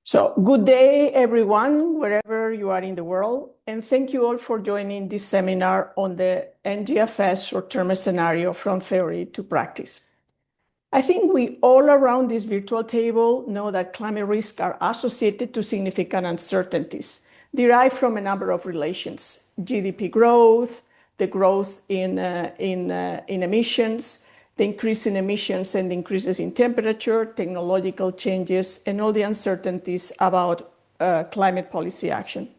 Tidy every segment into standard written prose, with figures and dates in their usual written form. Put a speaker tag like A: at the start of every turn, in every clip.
A: So good day, everyone, wherever you are in the world, and thank you all for joining this seminar on the NGFS short-term scenario from theory to practice. I think we all around this virtual table know that climate risks are associated to significant uncertainties derived from a number of relations: GDP growth, the growth in emissions, the increase in emissions and increases in temperature, technological changes, and all the uncertainties about climate policy action.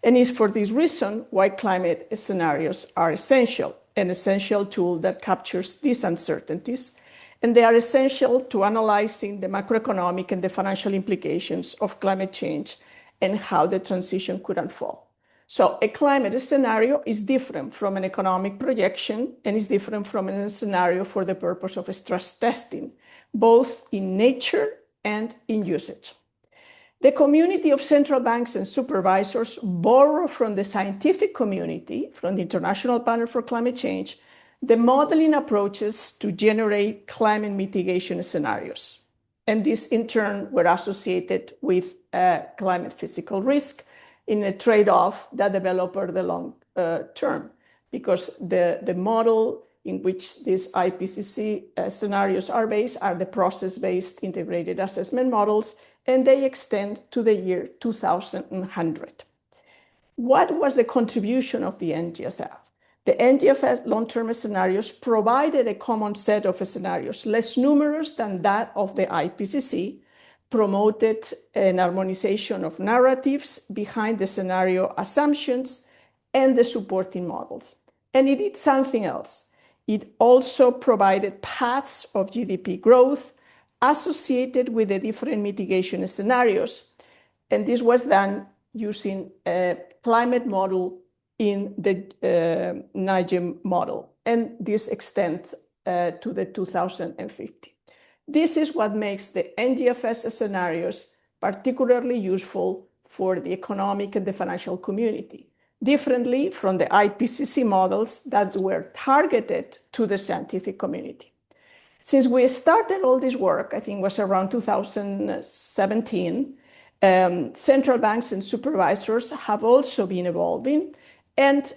A: And it's for this reason why climate scenarios are essential, an essential tool that captures these uncertainties. And they are essential to analyzing the macroeconomic and the financial implications of climate change and how the transition could unfold. So a climate scenario is different from an economic projection and is different from a scenario for the purpose of stress testing, both in nature and in usage. The community of central banks and supervisors borrow from the scientific community, from the International Panel for Climate Change, the modeling approaches to generate climate mitigation scenarios. And these, in turn, were associated with climate physical risk in a trade-off that developed over the long term, because the model in which these IPCC scenarios are based are the process-based integrated assessment models, and they extend to the year 2100. What was the contribution of the NGFS? The NGFS long-term scenarios provided a common set of scenarios, less numerous than that of the IPCC, promoted an harmonization of narratives behind the scenario assumptions and the supporting models. And it did something else. It also provided paths of GDP growth associated with the different mitigation scenarios. And this was done using a climate model in the NIGEM model. And this extends to the 2050. This is what makes the NGFS scenarios particularly useful for the economic and the financial community, differently from the IPCC models that were targeted to the scientific community. Since we started all this work, I think it was around 2017, central banks and supervisors have also been evolving and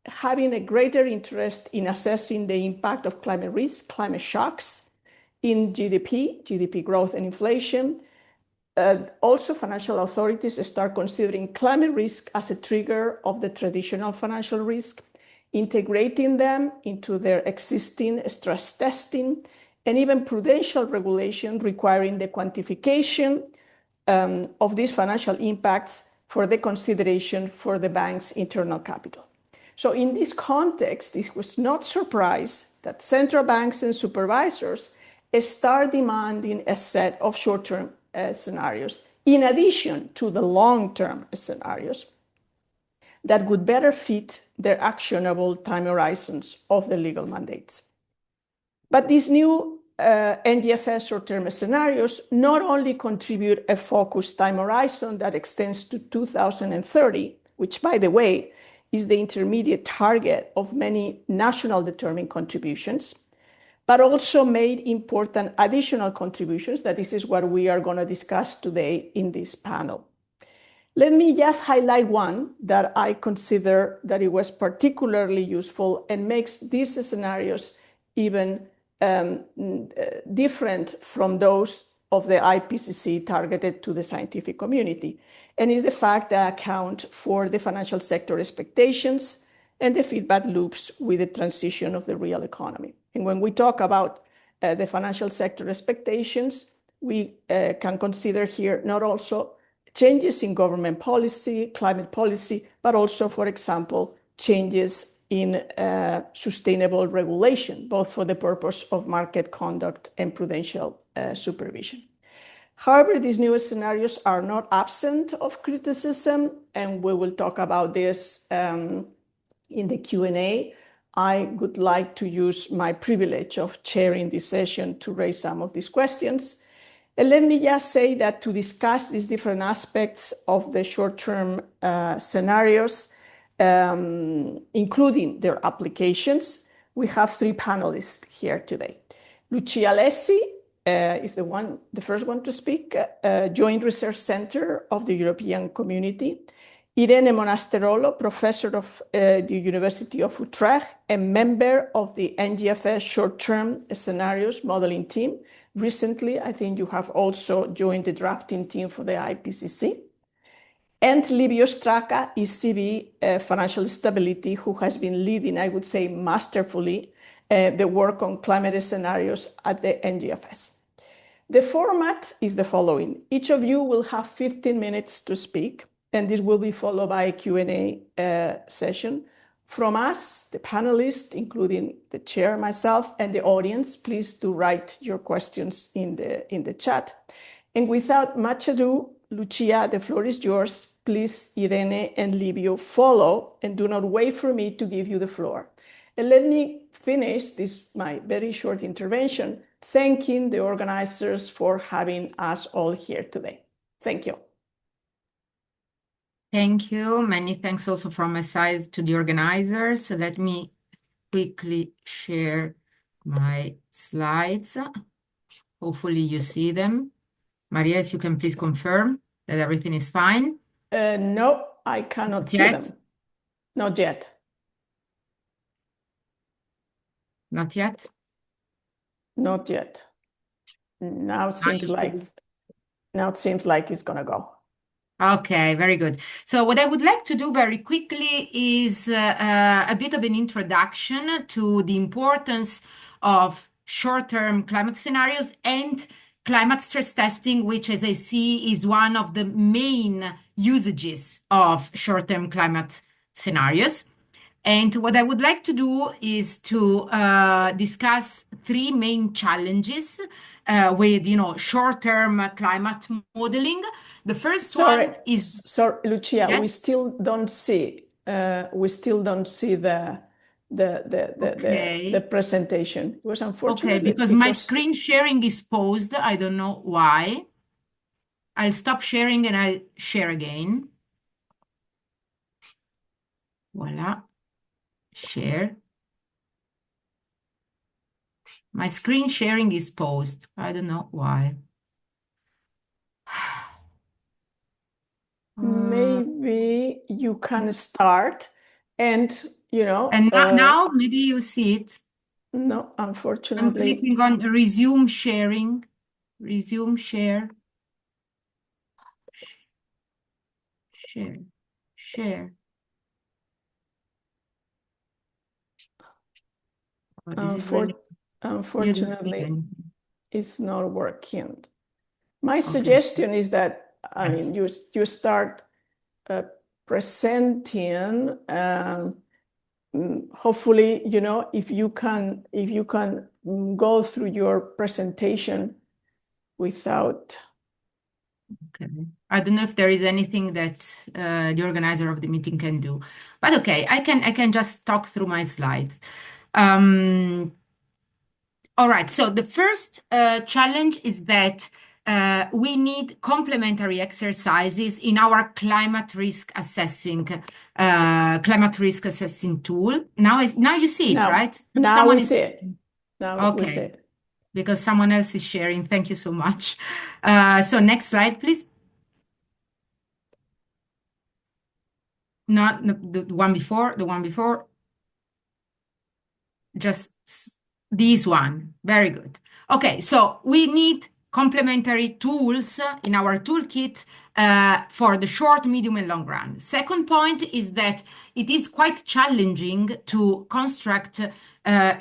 A: having a greater interest in assessing the impact of climate risk, climate shocks, in GDP growth and inflation. Also, financial authorities start considering climate risk as a trigger of the traditional financial risk, integrating them into their existing stress testing, and even prudential regulation requiring the quantification of these financial impacts for the consideration for the bank's internal capital. So in this context, it was not surprise that central banks and supervisors start demanding a set of short-term scenarios, in addition to the long-term scenarios, that would better fit their actionable time horizons of the legal mandates. But these new NGFS short-term scenarios not only contribute a focused time horizon that extends to 2030, which, by the way, is the intermediate target of many national determined contributions, but also made important additional contributions, that this is what we are going to discuss today in this panel. Let me just highlight one that I consider that it was particularly useful and makes these scenarios even different from those of the IPCC targeted to the scientific community, and is the fact that account for the financial sector expectations and the feedback loops with the transition of the real economy. And when we talk about the financial sector expectations, we can consider here not also changes in government policy, climate policy, but also, for example, changes in sustainable regulation, both for the purpose of market conduct and prudential supervision. However, these new scenarios are not absent of criticism, and we will talk about this in the Q&A. I would like to use my privilege of chairing this session to raise some of these questions. And let me just say that to discuss these different aspects of the short-term scenarios, including their applications, we have three panelists here today. Lucia Alessi, is the first one to speak, Joint Research Center of the European Community. Irene Monasterolo, professor of the University of Utrecht and member of the NGFS short-term scenarios modeling team. Recently, I think you have also joined the drafting team for the IPCC. And Livio Stracca, ECB Financial Stability, who has been leading, I would say, masterfully, the work on climate scenarios at the NGFS. The format is the following. Each of you will have 15 minutes to speak, and this will be followed by a Q&A session. From us, the panelists, including the chair, myself, and the audience, please do write your questions in the chat. And without much ado, Lucia, the floor is yours. Please, Irene and Livio, follow and do not wait for me to give you the floor. And let me finish this, my very short intervention, thanking the organizers for having us all here today. Thank you.
B: Thank you. Many thanks also from my side to the organizers. So let me quickly share my slides. Hopefully you see them. Maria, if you can please confirm that everything is fine.
A: No, I cannot see them. Not yet.
B: Not yet?
A: Not yet. Now it seems like it's going to go.
B: Okay, very good. So what I would like to do very quickly is a bit of an introduction to the importance of short-term climate scenarios and climate stress testing, which, as I see, is one of the main usages of short-term climate scenarios. And what I would like to do is to discuss three main challenges with, short-term climate modeling. The first one is...
A: Sorry, Lucia,
B: yes?
A: we still don't see the presentation. It was unfortunately
B: Okay, because my screen sharing is paused. I don't know why. I'll stop sharing and I'll share again. Voila. Share. My screen sharing is paused. I don't know why.
A: Maybe you can start and,
B: And now maybe you see it.
A: No, unfortunately.
B: I'm clicking on resume sharing. Resume share. Share.
A: Unfortunately, it's not working. My suggestion is that, I mean, you start presenting. Hopefully, if you can go through your presentation without.
B: Okay. I don't know if there is anything that the organizer of the meeting can do, but okay, I can just talk through my slides. All right. So the first challenge is that we need complementary exercises in our climate risk assessing tool. Now you see it, right?
A: Now we see it. Now we see it.
B: Because someone else is sharing. Thank you so much. So next slide, please. Not the one before, the one before. Just this one. Very good. Okay, so we need complementary tools in our toolkit for the short, medium, and long run. Second point is that it is quite challenging to construct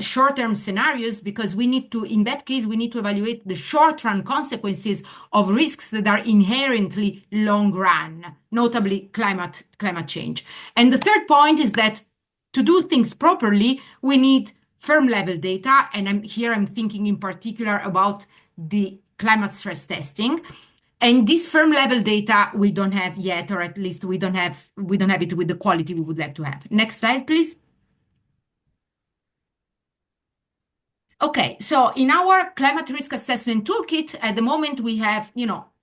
B: short-term scenarios because in that case, we need to evaluate the short-run consequences of risks that are inherently long-run, notably climate change. And the third point is that to do things properly, we need firm level data, and I'm thinking in particular about the climate stress testing. And this firm level data we don't have yet, or at least we don't have it with the quality we would like to have. Next slide, please. Okay, so in our climate risk assessment toolkit, at the moment we have,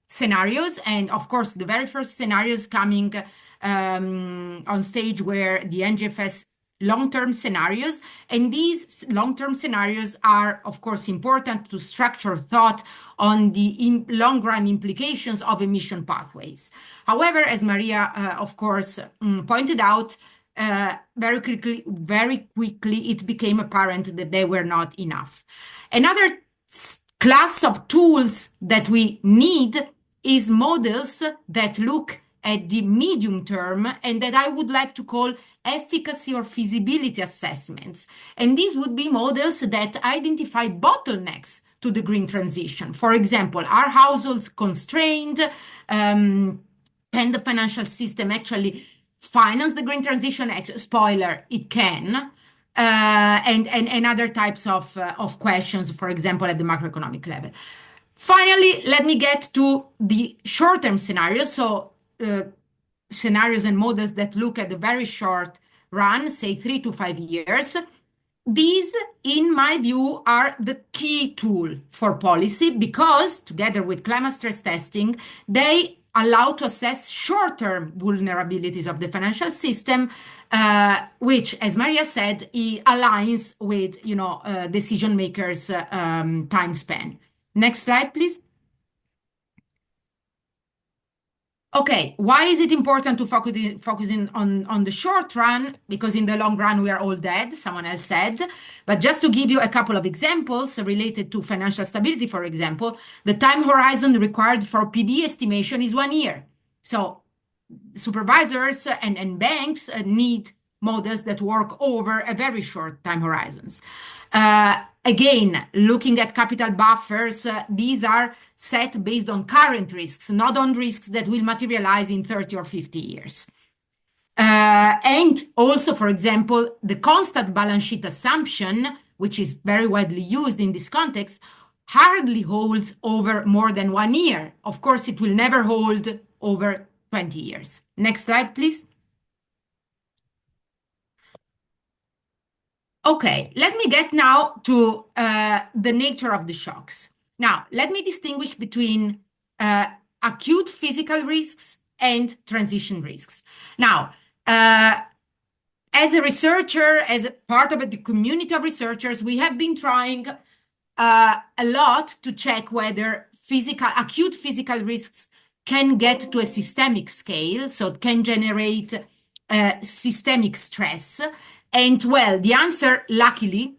B: scenarios, and of course the very first scenarios coming on stage were the NGFS long-term scenarios, and these long-term scenarios are, of course, important to structure thought on the long-run implications of emission pathways. However, as Maria, of course, pointed out, very quickly, it became apparent that they were not enough. Another class of tools that we need is models that look at the medium term and that I would like to call efficacy or feasibility assessments. And these would be models that identify bottlenecks to the green transition. For example, are households constrained? Can the financial system actually finance the green transition? Spoiler, it can. And other types of questions, for example, at the macroeconomic level. Finally, let me get to the short-term scenarios. So scenarios and models that look at the very short run, say 3 to 5 years. These, in my view, are the key tool for policy because, together with climate stress testing, they allow to assess short-term vulnerabilities of the financial system, which, as Maria said, aligns with decision makers' time span. Next slide, please. Okay, why is it important to focus on the short run? Because in the long run, we are all dead, someone else said. But just to give you a couple of examples related to financial stability, for example, the time horizon required for PD estimation is 1 year. So supervisors and banks need models that work over a very short time horizons. Again, looking at capital buffers, these are set based on current risks, not on risks that will materialize in 30 or 50 years. And also, for example, the constant balance sheet assumption, which is very widely used in this context, hardly holds over more than 1 year. Of course, it will never hold over 20 years. Next slide, please. Okay, let me get now to the nature of the shocks. Now, let me distinguish between acute physical risks and transition risks. Now, as a researcher, as a part of the community of researchers, we have been trying a lot to check whether acute physical risks can get to a systemic scale, so it can generate systemic stress. And well, the answer, luckily,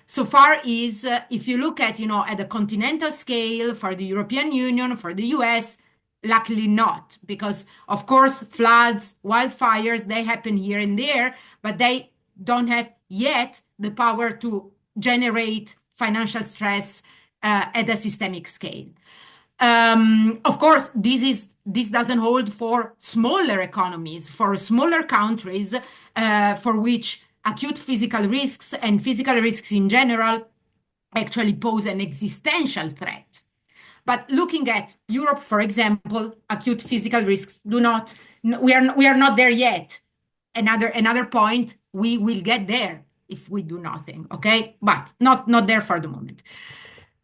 B: so far is if you look at, at a continental scale for the European Union, for the US, luckily not, because of course, floods, wildfires, they happen here and there, but they don't have yet the power to generate financial stress at a systemic scale. Of course, this doesn't hold for smaller economies, for smaller countries, for which acute physical risks and physical risks in general actually pose an existential threat. But looking at Europe, for example, acute physical risks we are not there yet. Another point, we will get there if we do nothing, okay? But not there for the moment.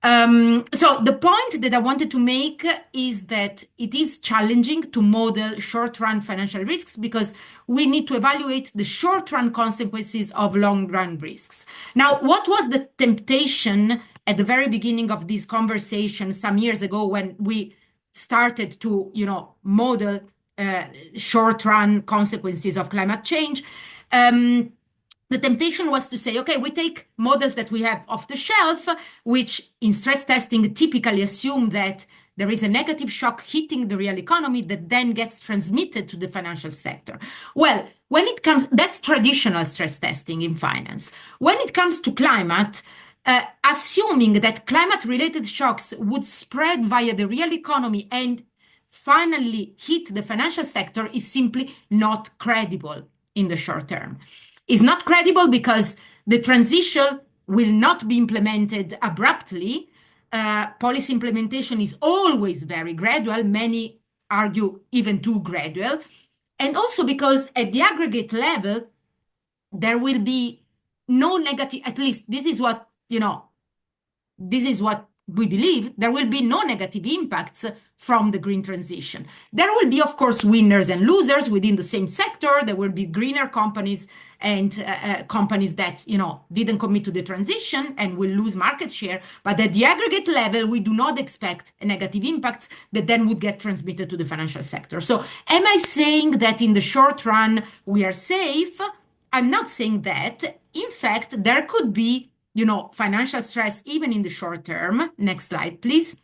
B: So the point that I wanted to make is that it is challenging to model short-run financial risks because we need to evaluate the short-run consequences of long-run risks. Now, what was the temptation at the very beginning of this conversation some years ago when we started to, model short-run consequences of climate change? The temptation was to say, okay, we take models that we have off the shelf, which in stress testing typically assume that there is a negative shock hitting the real economy that then gets transmitted to the financial sector. Well, that's traditional stress testing in finance. When it comes to climate, assuming that climate-related shocks would spread via the real economy and finally hit the financial sector is simply not credible in the short term. Is not credible because the transition will not be implemented abruptly. Policy implementation is always very gradual. Many argue even too gradual. And also because at the aggregate level, there will be no negative, at least this is what we believe there will be no negative impacts from the green transition. There will be, of course, winners and losers within the same sector. There will be greener companies and companies that, didn't commit to the transition and will lose market share. But at the aggregate level, we do not expect a negative impacts that then would get transmitted to the financial sector. So am I saying that in the short run, we are safe? I'm not saying that. In fact, there could be, financial stress even in the short term. Next slide, please.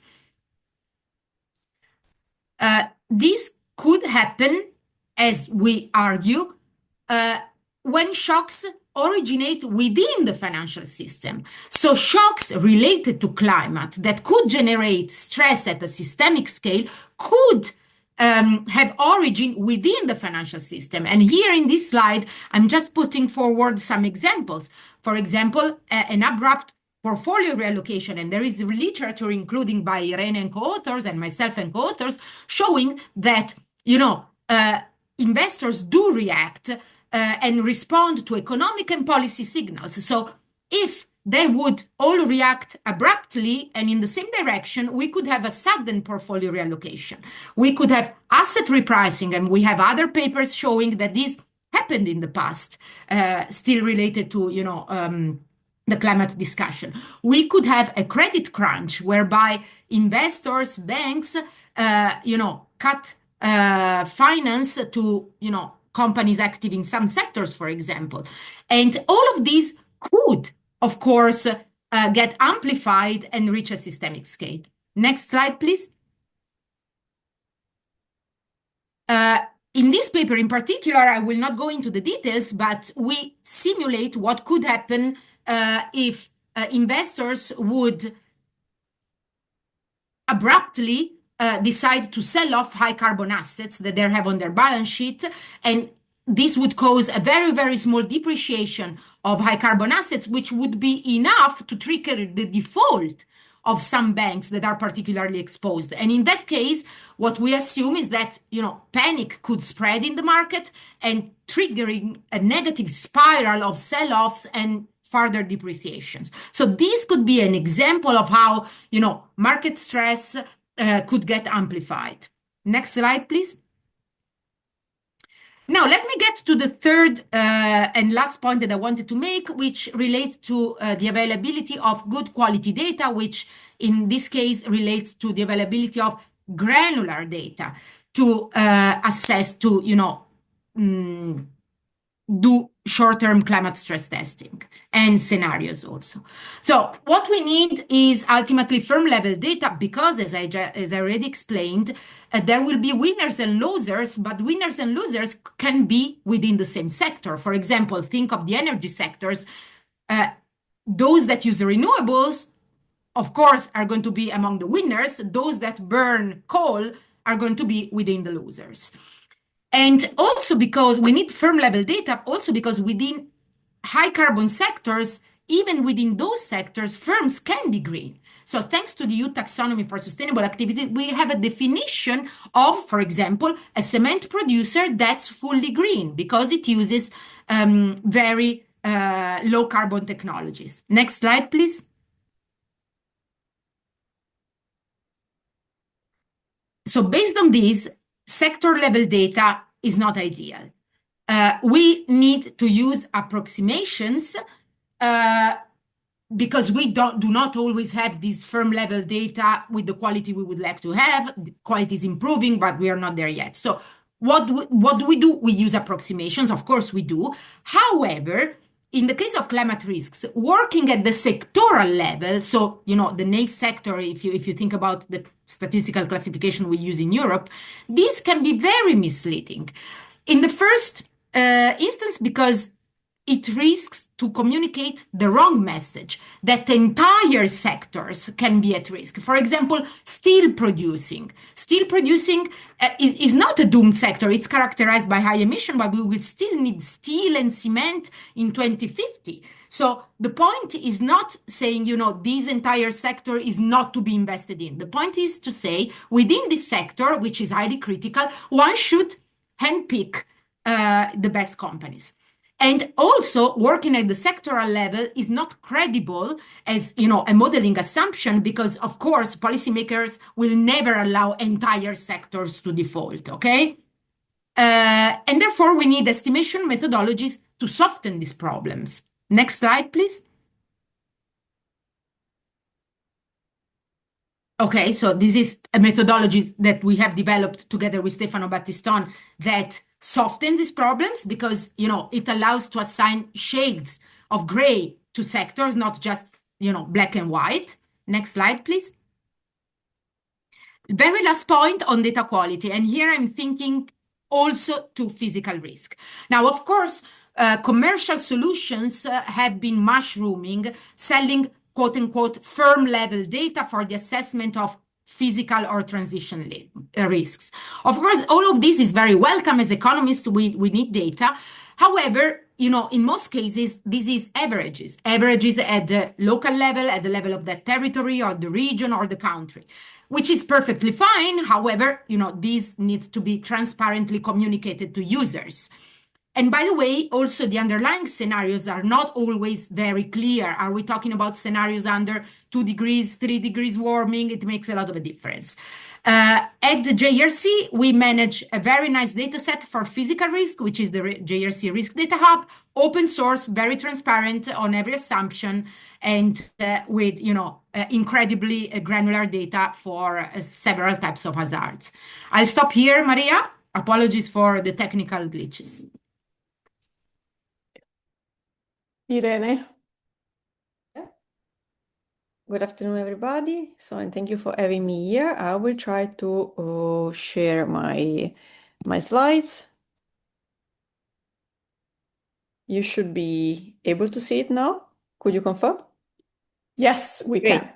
B: This could happen, as we argue, when shocks originate within the financial system. So shocks related to climate that could generate stress at a systemic scale could have origin within the financial system. And here in this slide, I'm just putting forward some examples. For example, an abrupt portfolio reallocation, and there is literature including by Irene and co-authors and myself and co-authors showing that, investors do react and respond to economic and policy signals. So if they would all react abruptly and in the same direction, we could have a sudden portfolio reallocation. We could have asset repricing, and we have other papers showing that this happened in the past, still related to, the climate discussion. We could have a credit crunch whereby investors, banks, cut finance to, companies active in some sectors, for example. And all of these could, of course, get amplified and reach a systemic scale. Next slide, please. In this paper in particular, I will not go into the details, but we simulate what could happen if investors would abruptly decide to sell off high carbon assets that they have on their balance sheet. And this would cause a very, very small depreciation of high carbon assets, which would be enough to trigger the default of some banks that are particularly exposed. And in that case, what we assume is that, panic could spread in the market and triggering a negative spiral of sell-offs and further depreciations. So this could be an example of how, market stress could get amplified. Next slide, please. Now, let me get to the third and last point that I wanted to make, which relates to the availability of good quality data, which in this case relates to the availability of granular data to assess, to, do short-term climate stress testing and scenarios also. So what we need is ultimately firm-level data because, as I already explained, there will be winners and losers, but winners and losers can be within the same sector. For example, think of the energy sectors. Those that use renewables, of course, are going to be among the winners. Those that burn coal are going to be within the losers. And also because we need firm level data, also because within high carbon sectors, even within those sectors, firms can be green. So thanks to the EU taxonomy for sustainable activity, we have a definition of, for example, a cement producer that's fully green because it uses very low carbon technologies. Next slide, please. So based on this, sector level data is not ideal. We need to use approximations because we do not always have this firm level data with the quality we would like to have. The quality is improving, but we are not there yet. So what do we do? We use approximations. Of course we do. However, in the case of climate risks, working at the sectoral level, so, the NACE sector, if you think about the statistical classification we use in Europe, this can be very misleading. In the first instance, because it risks to communicate the wrong message, that entire sectors can be at risk. For example, steel producing. Steel producing is not a doomed sector. It's characterized by high emission, but we will still need steel and cement in 2050. So the point is not saying, this entire sector is not to be invested in. The point is to say, within this sector, which is highly critical, one should handpick the best companies. And also, working at the sectoral level is not credible as, a modeling assumption because, of course, policymakers will never allow entire sectors to default, okay? And therefore, we need estimation methodologies to soften these problems. Next slide, please. Okay, so this is a methodology that we have developed together with Stefano Battiston that softens these problems because, it allows to assign shades of gray to sectors, not just, black and white. Next slide, please. Very last point on data quality, and here I'm thinking also to physical risk. Now, of course, commercial solutions have been mushrooming, selling quote unquote firm level data for the assessment of physical or transition risks. Of course, all of this is very welcome. As economists, we need data. However, in most cases, this is averages at the local level, at the level of the territory or the region or the country, which is perfectly fine. However, this needs to be transparently communicated to users. And by the way, also the underlying scenarios are not always very clear. Are we talking about scenarios under 2 degrees, 3 degrees warming? It makes a lot of a difference. At the JRC, we manage a very nice data set for physical risk, which is the JRC Risk Data Hub, open source, very transparent on every assumption, and with incredibly granular data for several types of hazards. I'll stop here, Maria. Apologies for the technical glitches.
A: Irene.
C: Good afternoon, everybody. And thank you for having me here. I will try to share my slides. You should be able to see it now. Could you confirm?
A: Yes, we
C: Great.
A: can.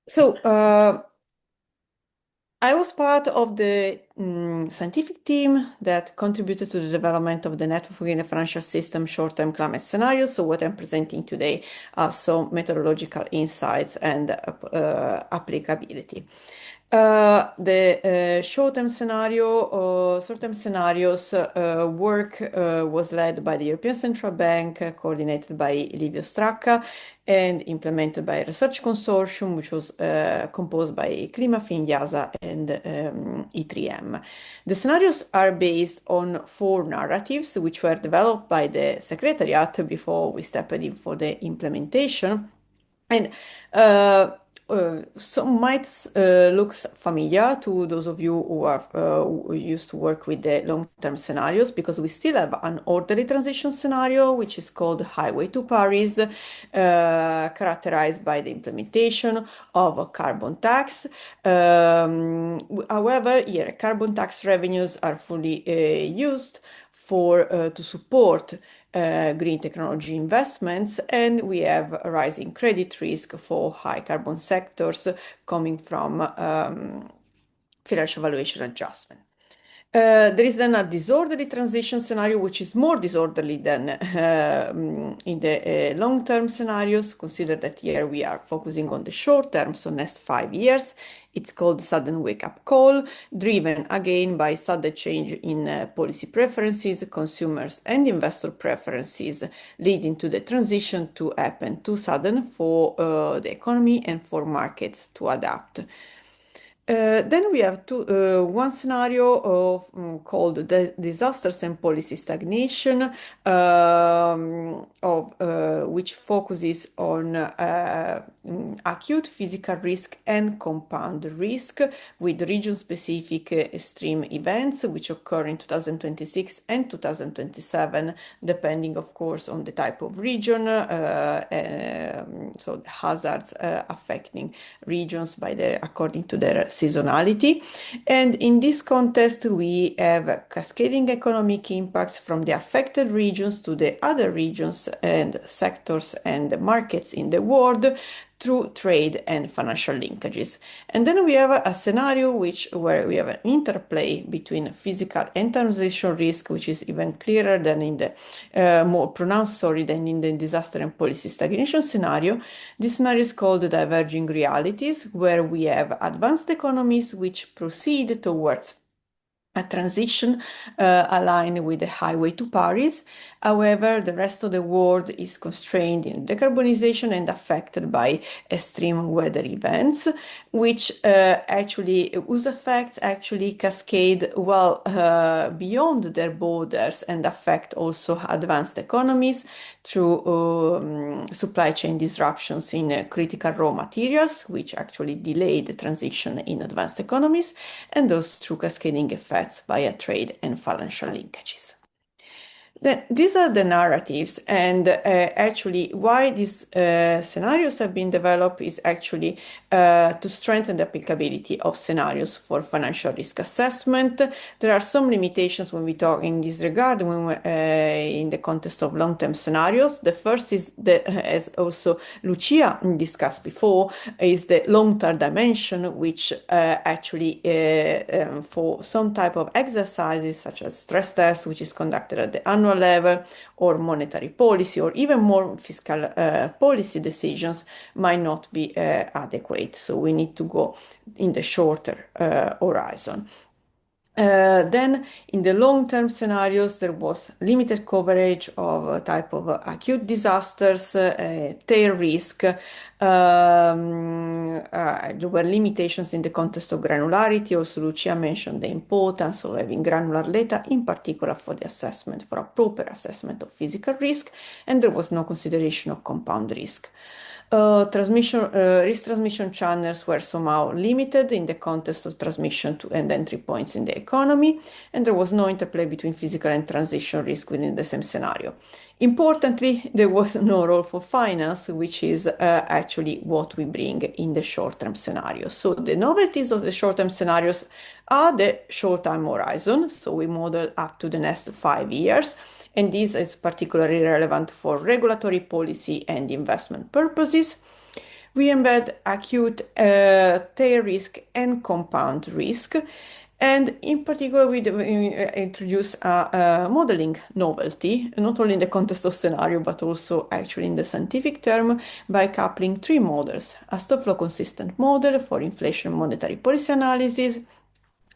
C: So I was part of the scientific team that contributed to the development of the Network in the Financial System short-term climate scenario. So what I'm presenting today are some methodological insights and applicability. The short-term scenarios work was led by the European Central Bank, coordinated by Livio Stracca, and implemented by a research consortium, which was composed by Climafin, IASA, and E3M. The scenarios are based on 4 narratives, which were developed by the Secretariat before we stepped in for the implementation. And some might looks familiar to those of you who used to work with the long-term scenarios, because we still have an orderly transition scenario, which is called Highway to Paris, characterized by the implementation of a carbon tax. However, here carbon tax revenues are fully used to support green technology investments, and we have a rising credit risk for high carbon sectors coming from financial valuation adjustment. There is then a disorderly transition scenario, which is more disorderly than in the long-term scenarios. Consider that here we are focusing on the short term, so next 5 years. It's called sudden wake-up call, driven again by sudden change in policy preferences, consumers and investor preferences, leading to the transition to happen too sudden for the economy and for markets to adapt. Then we have one scenario called the disasters and policy stagnation, which focuses on acute physical risk and compound risk, with region-specific extreme events which occur in 2026 and 2027, depending, of course, on the type of region. So the hazards affecting regions according to their seasonality. And in this context, we have cascading economic impacts from the affected regions to the other regions and sectors and markets in the world through trade and financial linkages. And then we have a scenario where we have an interplay between physical and transition risk, which is even clearer than in the more pronounced, than in the disaster and policy stagnation scenario. This scenario is called diverging realities, where we have advanced economies which proceed towards a transition aligned with the highway to Paris. However, the rest of the world is constrained in decarbonization and affected by extreme weather events, which whose effects actually cascade well beyond their borders and affect also advanced economies through supply chain disruptions in critical raw materials, which actually delay the transition in advanced economies, and those through cascading effects via trade and financial linkages. These are the narratives, and actually why these scenarios have been developed is actually to strengthen the applicability of scenarios for financial risk assessment. There are some limitations when we talk in this regard when we're in the context of long-term scenarios. The first is, as also Lucia discussed before, is the long-term dimension, which actually for some type of exercises such as stress tests, which is conducted at the annual level, or monetary policy, or even more fiscal policy decisions might not be adequate. So we need to go in the shorter horizon. Then in the long-term scenarios, there was limited coverage of a type of acute disasters, tail risk. There were limitations in the context of granularity. Also, Lucia mentioned the importance of having granular data, in particular for the assessment, for a proper assessment of physical risk, and there was no consideration of compound risk. Risk transmission channels were somehow limited in the context of transmission to and entry points in the economy, and there was no interplay between physical and transition risk within the same scenario. Importantly, there was no role for finance, which is actually what we bring in the short-term scenarios. So the novelties of the short-term scenarios are the short-time horizon, so we model up to the next 5 years, and this is particularly relevant for regulatory policy and investment purposes. We embed acute tail risk and compound risk, and in particular we introduce a modeling novelty, not only in the context of scenario, but also actually in the scientific term, by coupling 3 models: a stop-flow consistent model for inflation monetary policy analysis,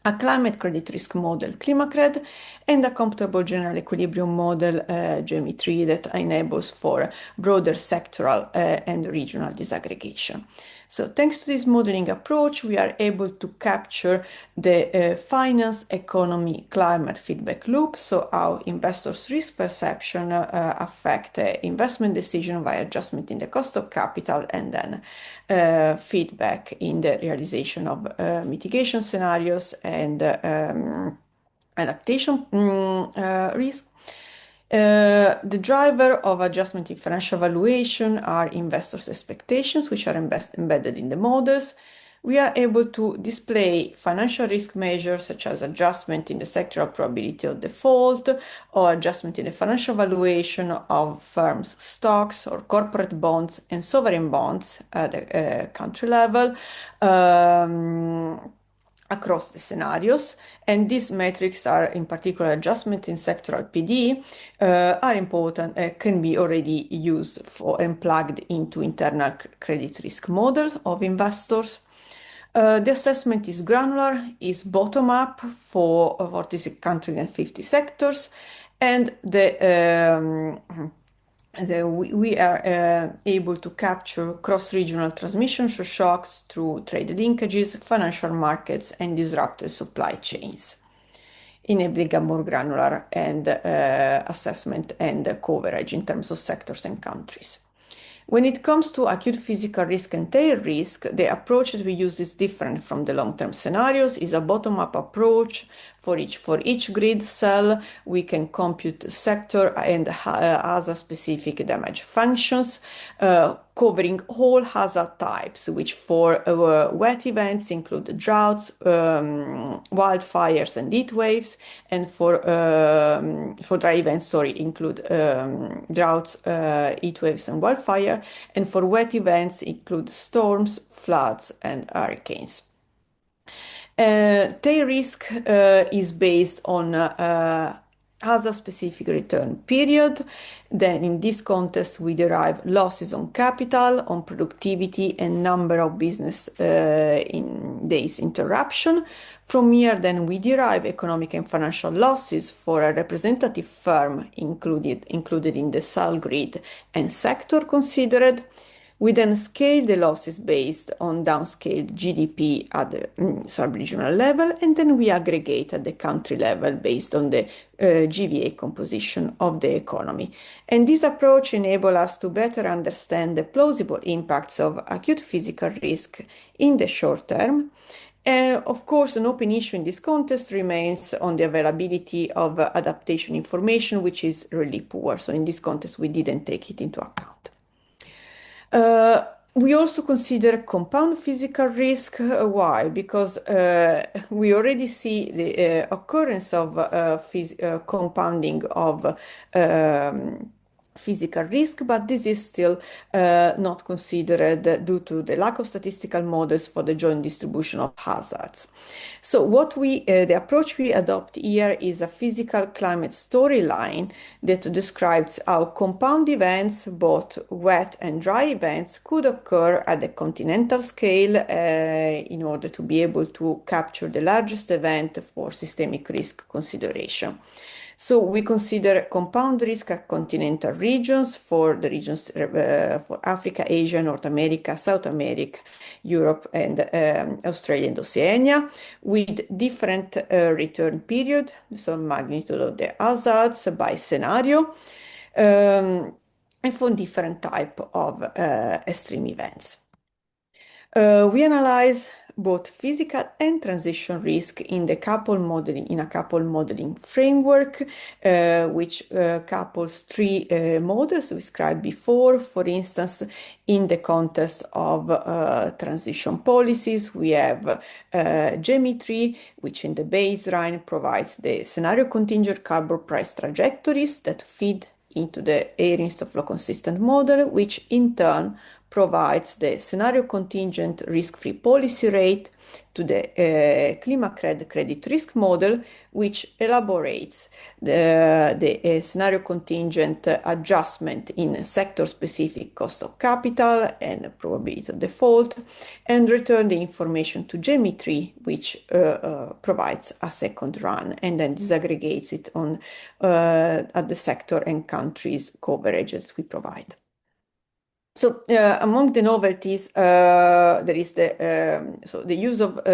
C: a climate credit risk model, ClimaCred, and a comfortable general equilibrium model, GME3, that enables for broader sectoral and regional disaggregation. So thanks to this modeling approach, we are able to capture the finance, economy, climate feedback loop, so how investors' risk perception affect investment decision via adjustment in the cost of capital, and then feedback in the realization of mitigation scenarios and adaptation risk. The driver of adjustment in financial valuation are investors' expectations, which are embedded in the models. We are able to display financial risk measures such as adjustment in the sectoral probability of default, or adjustment in the financial valuation of firms' stocks or corporate bonds and sovereign bonds at the country level, across the scenarios. And these metrics are, in particular, adjustment in sectoral PD, are important, can be already used for and plugged into internal credit risk models of investors. The assessment is granular, is bottom-up for 46 countries and 50 sectors, and we are able to capture cross-regional transmission shocks through trade linkages, financial markets, and disrupted supply chains, enabling a more granular and assessment and coverage in terms of sectors and countries. When it comes to acute physical risk and tail risk, the approach that we use is different from the long-term scenarios. Is a bottom-up approach. For each grid cell, we can compute sector and hazard-specific damage functions, covering all hazard types, which for wet events include droughts, wildfires, and heat waves, and for dry events, include droughts, heat waves, and wildfire, and for wet events include storms, floods, and hurricanes. Tail risk is based on has a specific return period. Then in this context, we derive losses on capital, on productivity, and number of business in days interruption. From here, then we derive economic and financial losses for a representative firm included in the SAL grid and sector considered. We then scale the losses based on downscaled GDP at the sub-regional level, and then we aggregate at the country level based on the GVA composition of the economy. And this approach enables us to better understand the plausible impacts of acute physical risk in the short term. Of course, an open issue in this context remains on the availability of adaptation information, which is really poor. So in this context, we didn't take it into account. We also consider compound physical risk. Why? Because we already see the occurrence of compounding of physical risk, but this is still not considered due to the lack of statistical models for the joint distribution of hazards. So the approach we adopt here is a physical climate storyline that describes how compound events, both wet and dry events, could occur at the continental scale in order to be able to capture the largest event for systemic risk consideration. So we consider compound risk at continental regions for the regions for Africa, Asia, North America, South America, Europe, and Australia and Oceania, with different return period, so magnitude of the hazards by scenario, and for different type of extreme events. We analyze both physical and transition risk in a couple modeling framework, which couples three models described before. For instance, in the context of transition policies, we have geometry, which in the baseline provides the scenario contingent carbon price trajectories that feed into the Irene's flow consistent model, which in turn provides the scenario contingent risk-free policy rate to the credit risk model, which elaborates the scenario contingent adjustment in sector-specific cost of capital and probability of default, and return the information to geometry, which provides a second run, and then disaggregates it on at the sector and countries coverage that we provide. So among the novelties, there is the use of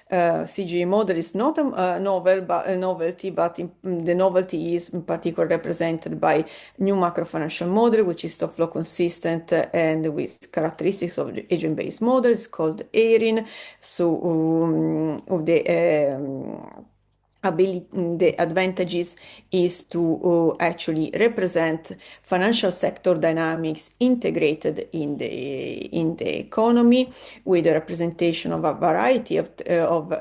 C: CGA model is not a novelty, but the novelty is in particular represented by new macrofinancial model, which is top flow consistent and with characteristics of the agent-based model. It's called Irene. So the advantages is to actually represent financial sector dynamics integrated in the economy, with a representation of a variety of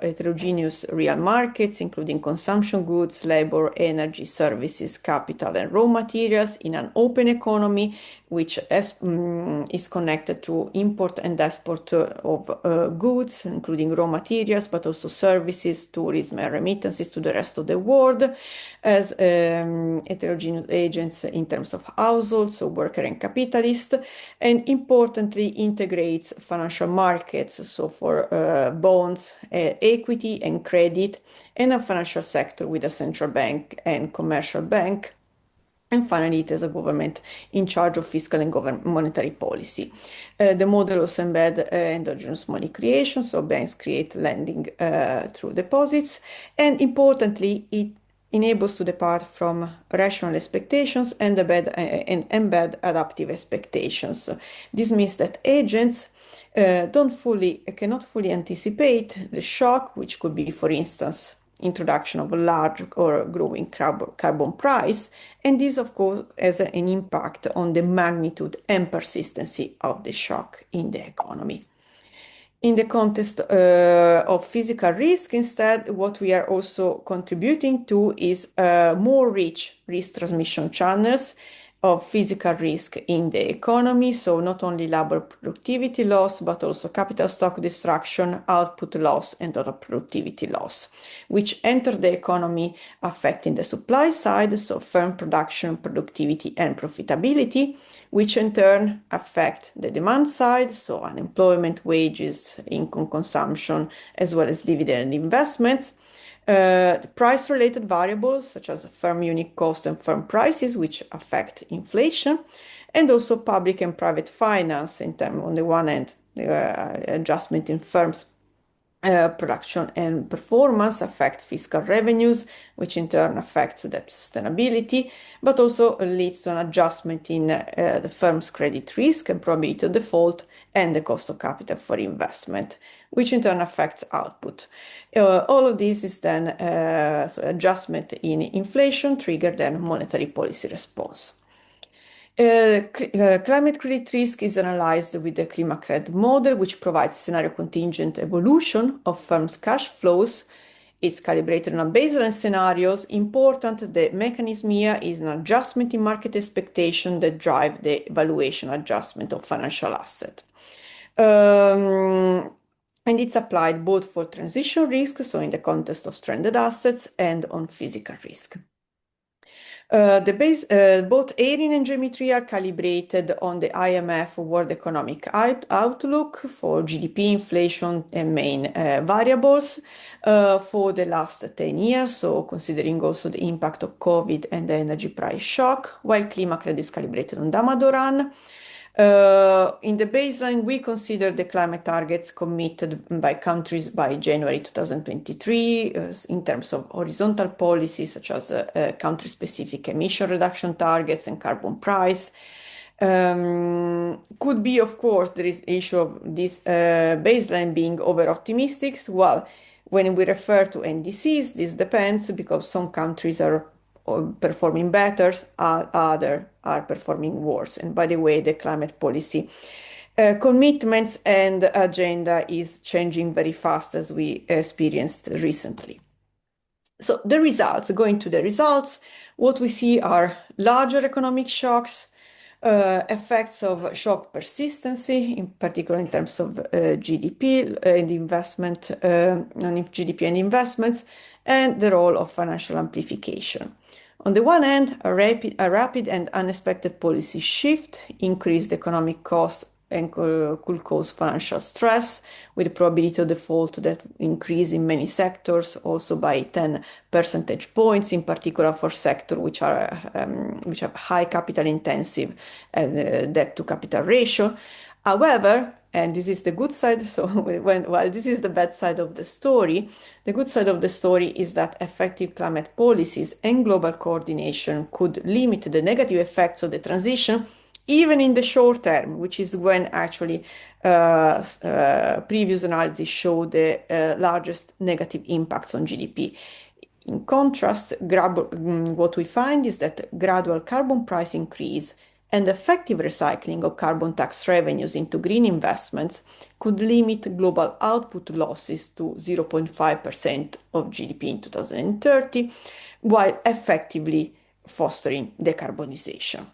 C: heterogeneous real markets, including consumption goods, labor, energy, services, capital, and raw materials in an open economy, which is connected to import and export of goods, including raw materials, but also services, tourism, and remittances to the rest of the world, as heterogeneous agents in terms of households, so worker and capitalist, and importantly integrates financial markets, so for bonds, equity, and credit, and a financial sector with a central bank and commercial bank. And finally, it has a government in charge of fiscal and monetary policy. The model also embeds endogenous money creation, so banks create lending through deposits. And importantly, it enables to depart from rational expectations and embed adaptive expectations. This means that agents cannot fully anticipate the shock, which could be, for instance, introduction of a large or growing carbon price, and this of course has an impact on the magnitude and persistency of the shock in the economy. In the context of physical risk, instead, what we are also contributing to is more rich risk transmission channels of physical risk in the economy, so not only labor productivity loss, but also capital stock destruction, output loss, and total productivity loss, which enter the economy affecting the supply side, so firm production, productivity, and profitability, which in turn affect the demand side, so unemployment, wages, income consumption, as well as dividend investments. The price-related variables such as firm unit cost and firm prices, which affect inflation, and also public and private finance in terms, on the one hand, adjustment in firms' production and performance affect fiscal revenues, which in turn affects debt sustainability, but also leads to an adjustment in the firm's credit risk and probability of default and the cost of capital for investment, which in turn affects output. All of this is then so adjustment in inflation trigger then monetary policy response. Climate credit risk is analyzed with the ClimaCred model, which provides scenario contingent evolution of firms' cash flows. It's calibrated on baseline scenarios. Important, the mechanism here is an adjustment in market expectation that drive the valuation adjustment of financial asset. And it's applied both for transition risk, so in the context of stranded assets, and on physical risk. Both Irene and Geometry are calibrated on the IMF World Economic Outlook for GDP, inflation, and main variables for the last 10 years, so considering also the impact of COVID and the energy price shock, while ClimaCred is calibrated on Damadoran. In the baseline, we consider the climate targets committed by countries by January 2023 in terms of horizontal policies such as country-specific emission reduction targets and carbon price. Could be, of course, there is issue of this baseline being over-optimistic. Well, when we refer to NDCs, this depends because some countries are performing better, others are performing worse. And by the way, the climate policy commitments and agenda is changing very fast as we experienced recently. So the results, going to the results, what we see are larger economic shocks, effects of shock persistency, in particular in terms of GDP and investment, GDP and investments, and the role of financial amplification. On the one hand, a rapid and unexpected policy shift increased economic costs and could cause financial stress, with the probability of default that increase in many sectors, also by 10 percentage points, in particular for sectors which have high capital intensive and debt to capital ratio. However, and this is the good side, so while this is the bad side of the story, the good side of the story is that effective climate policies and global coordination could limit the negative effects of the transition even in the short term, which is when actually previous analysis showed the largest negative impacts on GDP. In contrast, what we find is that gradual carbon price increase and effective recycling of carbon tax revenues into green investments could limit global output losses to 0.5% of GDP in 2030, while effectively fostering decarbonization.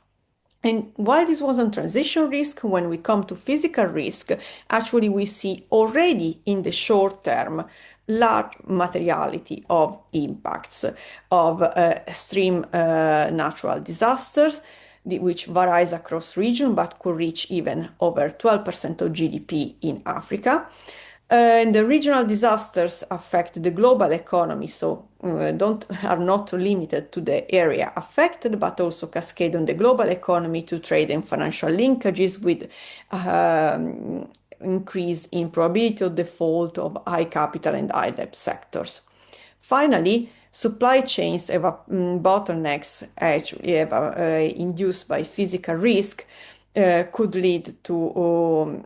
C: And while this wasn't transition risk, when we come to physical risk, actually we see already in the short term large materiality of impacts of extreme natural disasters, which varies across region but could reach even over 12% of GDP in Africa. And the regional disasters affect the global economy, so are not limited to the area affected, but also cascade on the global economy to trade and financial linkages with increase in probability of default of high capital and high debt sectors. Finally, supply chains have bottlenecks actually induced by physical risk could lead to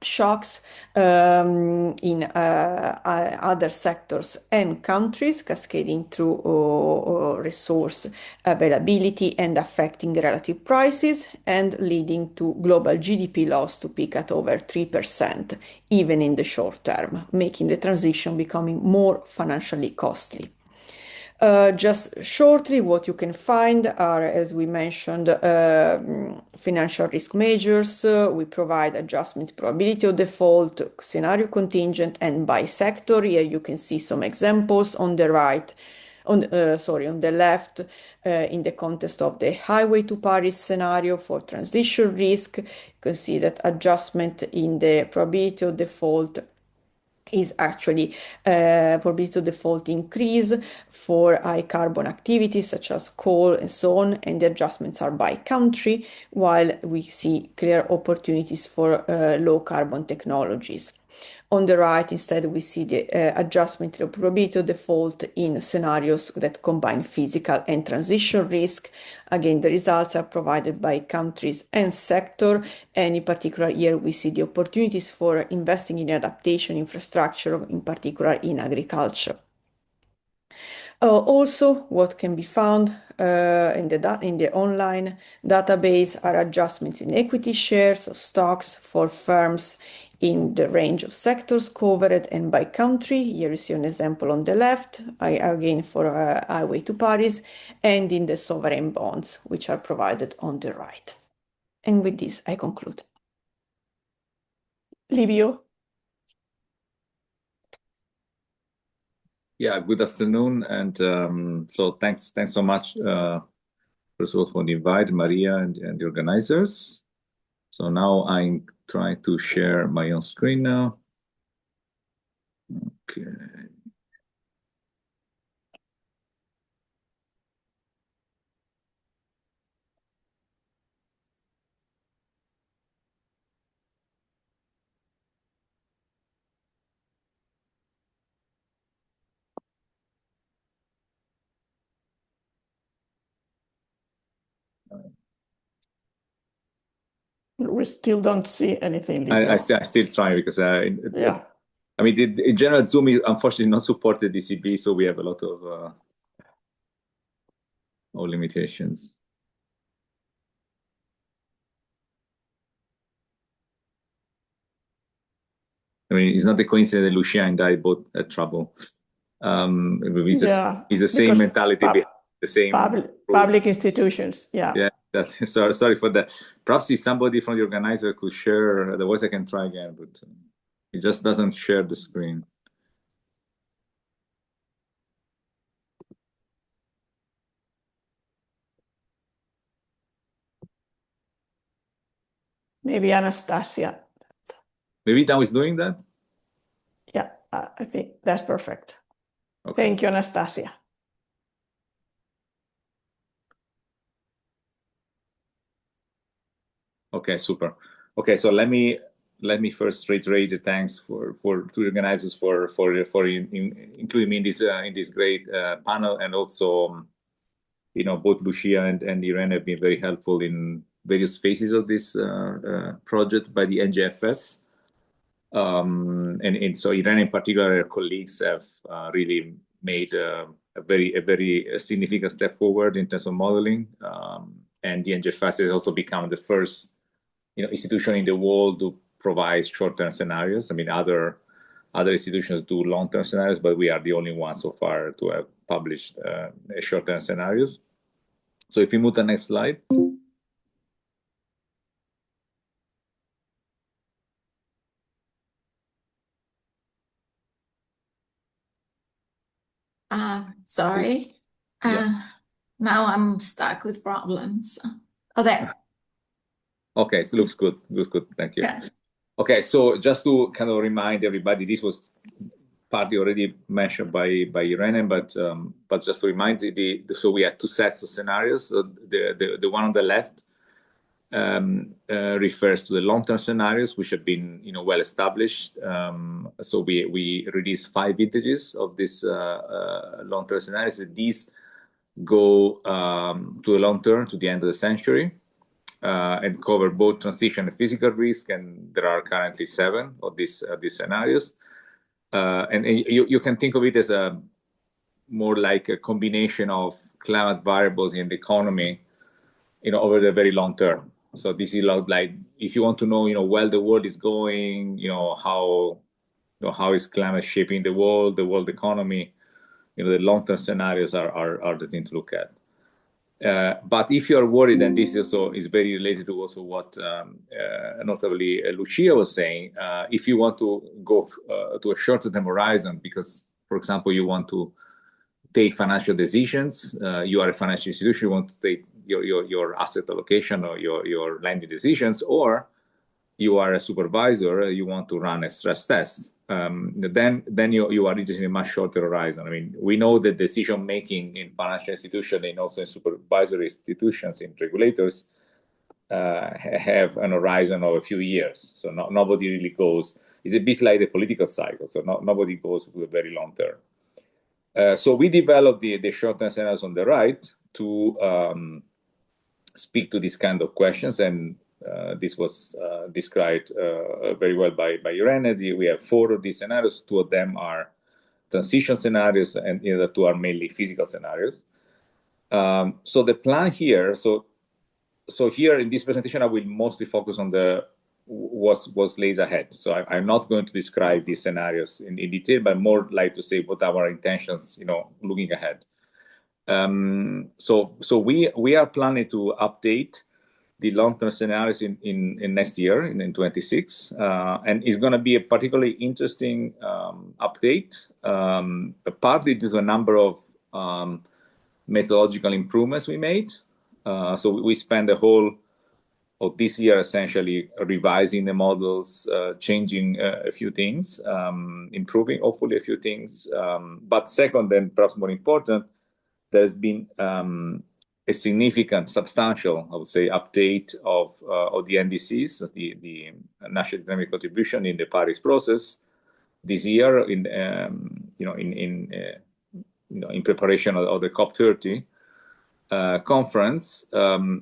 C: shocks in other sectors and countries, cascading through resource availability and affecting relative prices and leading to global GDP loss to peak at over 3%, even in the short term, making the transition becoming more financially costly. Just shortly, what you can find are, as we mentioned, financial risk measures. We provide adjustment probability of default, scenario contingent, and by sector. Here you can see some examples on the right, on the left, in the context of the highway to Paris scenario for transition risk. You can see that adjustment in the probability of default is actually probability of default increase for high carbon activities such as coal and so on, and the adjustments are by country, while we see clear opportunities for low carbon technologies. On the right, instead, we see the adjustment of probability of default in scenarios that combine physical and transition risk. Again, the results are provided by countries and sector, and in particular here we see the opportunities for investing in adaptation infrastructure, in particular in agriculture. Also, what can be found in the online database are adjustments in equity shares or stocks for firms in the range of sectors covered and by country. Here you see an example on the left, again for Highway to Paris, and in the sovereign bonds, which are provided on the right. And with this, I conclude.
A: Livio?
D: Yeah, good afternoon. And so thanks so much, first of all, for the invite, Maria and the organizers. So now I'm trying to share my own screen now. Okay.
A: We still don't see anything, Livio.
D: I still try because
A: Yeah.
D: I mean, in general, Zoom is unfortunately not supported DCB, so we have a lot of limitations. I mean, it's not a coincidence that Lucia and I both had trouble. It's the same mentality behind the same
A: public institutions. Yeah.
D: Yeah. Sorry for that. Perhaps if somebody from the organizer could share, otherwise I can try again, but it just doesn't share the screen.
A: Maybe Anastasia.
D: Maybe now is doing that?
A: Yeah, I think that's perfect.
D: Okay.
A: Thank you, Anastasia.
D: Okay, super. Okay, so let me first reiterate the thanks to the organizers for including me in this great panel, and also both Lucia and Irene have been very helpful in various phases of this project by the NGFS. And so Irene in particular, her colleagues have really made a very significant step forward in terms of modeling. And the NGFS has also become the first institution in the world to provide short-term scenarios. I mean, other institutions do long-term scenarios, but we are the only ones so far to have published short-term scenarios. So if you move to the next slide.
E: Sorry.
D: Yeah.
E: Now I'm stuck with problems. Oh, there.
D: Okay, so looks good. Looks good. Thank you.
E: Okay.
D: Okay, so just to kind of remind everybody, this was partly already mentioned by Irene, but just to remind so we had two sets of scenarios. So the one on the left refers to the long-term scenarios, which have been well established. So we released 5 vintages of this long-term scenarios. These go to the long term, to the end of the century, and cover both transition and physical risk. And there are currently 7 of these scenarios. And you can think of it as more like a combination of climate variables in the economy, over the very long term. So this is like, if you want to know, where the world is going, how is climate shaping the world economy, the long-term scenarios are the thing to look at. But if you are worried, and this also is very related to also what notably Lucia was saying, if you want to go to a shorter term horizon, because, for example, you want to take financial decisions, you are a financial institution, you want to take your asset allocation or your lending decisions, or you are a supervisor, you want to run a stress test, then you are in a much shorter horizon. I mean, we know that decision making in financial institutions and also in supervisory institutions, in regulators, have an horizon of a few years. So nobody really goes. It's a bit like the political cycle. So nobody goes to a very long term. So we developed the short-term scenarios on the right to speak to these kind of questions, and this was described very well by Irene. We have 4 of these scenarios. 2 of them are transition scenarios, and the other 2 are mainly physical scenarios. So the plan here, so here in this presentation, I will mostly focus on what lays ahead. So I'm not going to describe these scenarios in detail, but more like to say what our intentions, looking ahead. So we are planning to update the long-term scenarios in next year, in 26, and it's going to be a particularly interesting update, partly due to a number of methodological improvements we made. So we spent the whole of this year essentially revising the models, changing a few things, improving hopefully a few things. But second, and perhaps more important, there's been a significant, substantial, I would say, update of the NDCs, the national economic contribution in the Paris process this year, in preparation of the COP30 conference.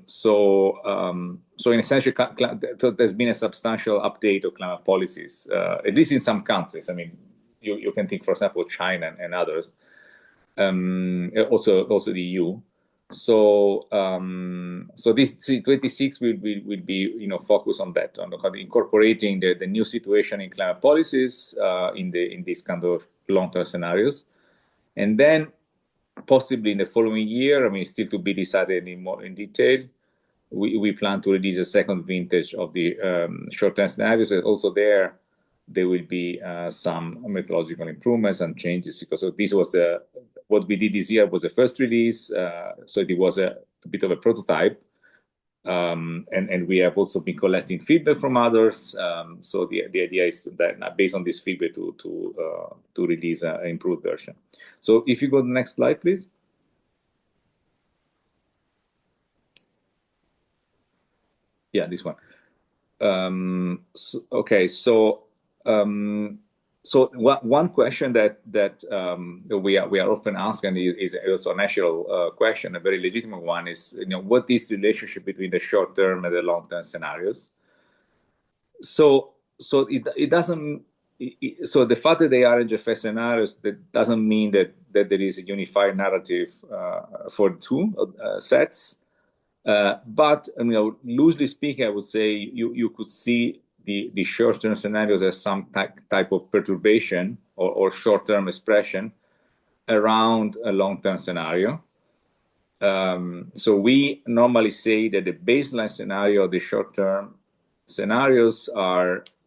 D: So in essential, there's been a substantial update of climate policies, at least in some countries. I mean, you can think, for example, China and others, also the EU. So this 26 will be focused on that, on incorporating the new situation in climate policies in these kind of long-term scenarios, and then possibly in the following year, I mean, still to be decided in detail, we plan to release a second vintage of the short-term scenarios. And also there will be some methodological improvements and changes, because this was what we did this year was the first release, so it was a bit of a prototype, and we have also been collecting feedback from others. So the idea is that based on this feedback to release an improved version. So if you go to the next slide, please. Yeah, this one. So one question that we are often asked, and is also a natural question, a very legitimate one, is what is the relationship between the short term and the long term scenarios? So it doesn't. So the fact that they are NGFS scenarios, that doesn't mean that there is a unified narrative for 2 sets. But loosely speaking, I would say you could see the short-term scenarios as some type of perturbation or short-term expression around a long-term scenario. So we normally say that the baseline scenario of the short-term scenarios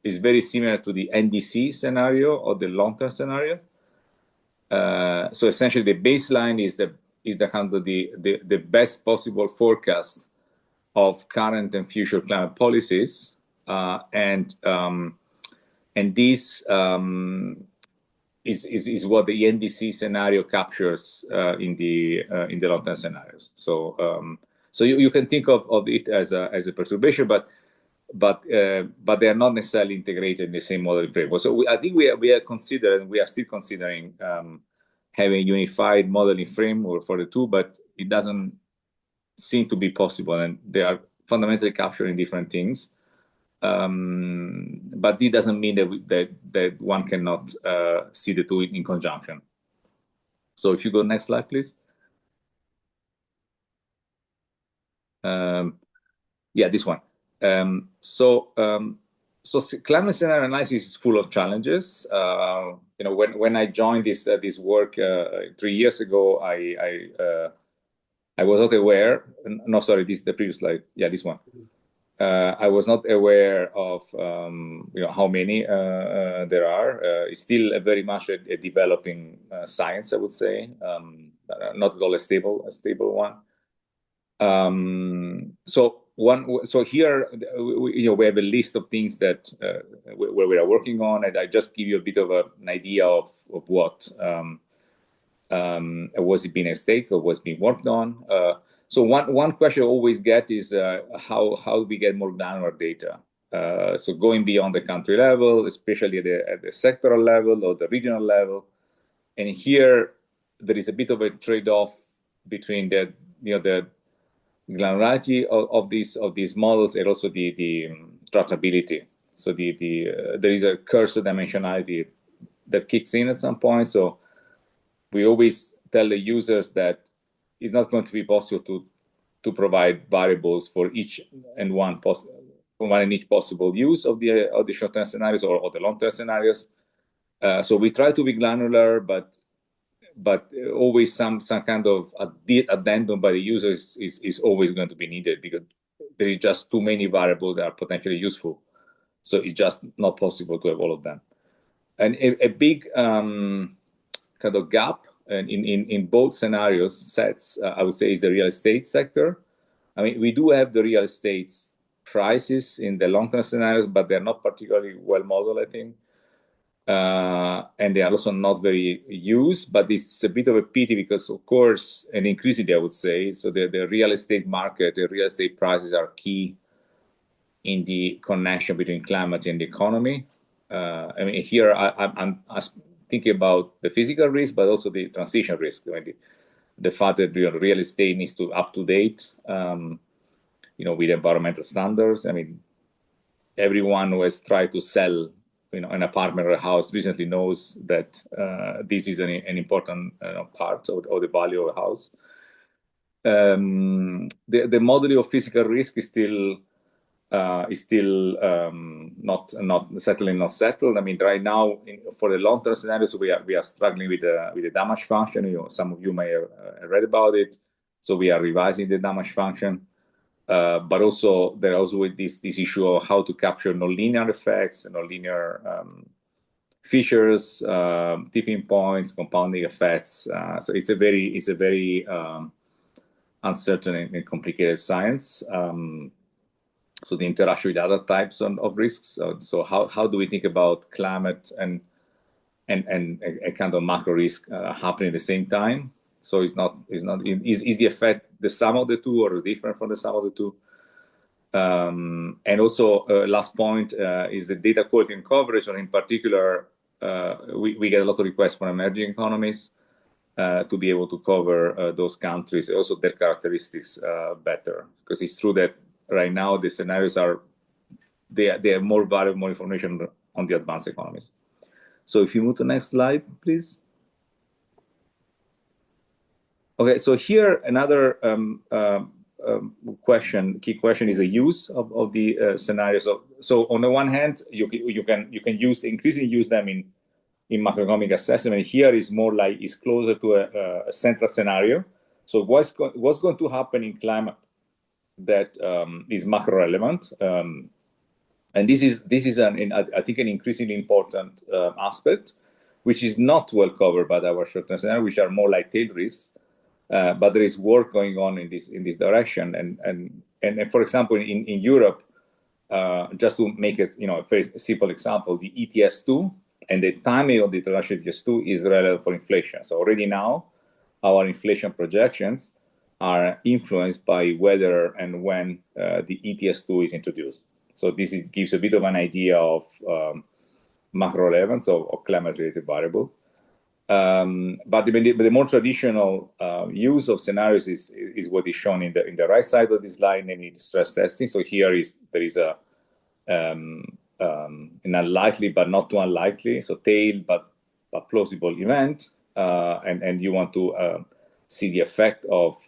D: is very similar to the NDC scenario or the long-term scenario. So essentially, the baseline is the kind of the best possible forecast of current and future climate policies, and this is what the NDC scenario captures in the long-term scenarios. So you can think of it as a perturbation, but they are not necessarily integrated in the same modeling framework. So I think we are still considering having a unified modeling framework for the 2, but it doesn't seem to be possible, and they are fundamentally capturing different things. But it doesn't mean that one cannot see the 2 in conjunction. So if you go next slide, please. Yeah, this one. So So climate scenario analysis is full of challenges. When I joined this work 3 years ago, I was not aware. No, sorry, this is the previous slide. Yeah, this one. I was not aware of how many there are. It's still very much a developing science, I would say. Not at all a stable one. So here we have a list of things that where we are working on, and I just give you a bit of an idea of what was it being at stake or what's being worked on. So one question I always get is how do we get more granular data? So going beyond the country level, especially at the sectoral level or the regional level, and here there is a bit of a trade-off between the granularity of these models and also the tractability. So there is a cursor dimensionality that kicks in at some point. So we always tell the users that it's not going to be possible to provide variables for each and one and each possible use of the short-term scenarios or the long-term scenarios. So we try to be granular, but always some kind of addendum by the user is always going to be needed, because there is just too many variables that are potentially useful. So it's just not possible to have all of them. And a big kind of gap in both scenarios sets, I would say, is the real estate sector. I mean, we do have the real estate prices in the long-term scenarios, but they're not particularly well modeled, I think. And they are also not very used, but it's a bit of a pity because, of course, and increasingly, I would say, so the real estate market, the real estate prices are key in the connection between climate and the economy. I mean, here I'm thinking about the physical risk, but also the transition risk. I mean, the fact that real estate needs to up to date, with environmental standards. I mean, everyone who has tried to sell an apartment or a house recently knows that this is an important part of the value of a house. The modeling of physical risk is still not settled. I mean, right now for the long-term scenarios, we are struggling with the damage function. Some of you may have read about it. So we are revising the damage function. But also there also with this issue of how to capture nonlinear effects and nonlinear features, tipping points, compounding effects. So it's a very uncertain and complicated science. So the interaction with other types of risks. So how do we think about climate and a kind of macro risk happening at the same time? So is the effect the sum of the two or different from the sum of the two? And also last point is the data quality and coverage. And in particular, we get a lot of requests from emerging economies to be able to cover those countries, also their characteristics better. Because it's true that right now the scenarios they have more valuable, more information on the advanced economies. So if you move to the next slide, please. Okay, so here another key question is the use of the scenarios. So on the one hand, you can increasingly use them in macroeconomic assessment. Here is more like is closer to a central scenario. So what's going to happen in climate that is macro relevant, and this is I think an increasingly important aspect, which is not well covered by our short-term scenario, which are more like tail risks. But there is work going on in this direction, and for example, in Europe, just to make a very simple example, the ETS2 and the timing of the introduction of ETS2 is relevant for inflation. So already now, our inflation projections are influenced by whether and when the ETS2 is introduced. So this gives a bit of an idea of macro relevance of climate-related variables. But the more traditional use of scenarios is what is shown in the right side of this slide, namely the stress testing. So here there is an unlikely but not too unlikely, so tail but plausible event, and you want to see the effect of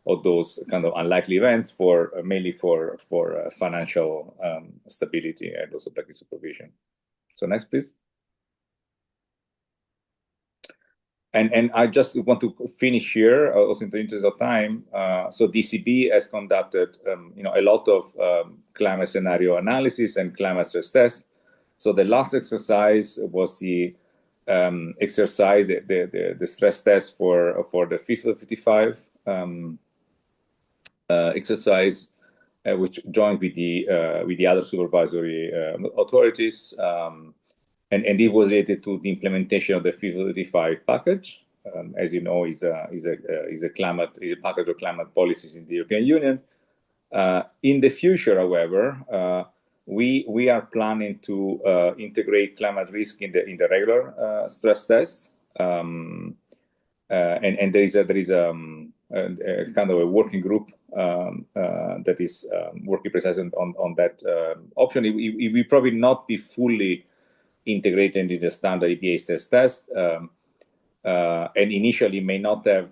D: of those kind of unlikely events for mainly for financial stability and also practice supervision. So next, please. And I just want to finish here, also in the interest of time. So DCB has conducted, a lot of climate scenario analysis and climate stress tests. So the last exercise was the exercise, the stress test for the 55 exercise, which joined with the other supervisory authorities. And it was related to the implementation of the 55 package. As you know, is a package of climate policies in the European Union. In the future, however, we are planning to integrate climate risk in the regular stress test, and there is a kind of a working group that is working precisely on that option. It will probably not be fully integrated into the standard EPA stress test, and initially may not have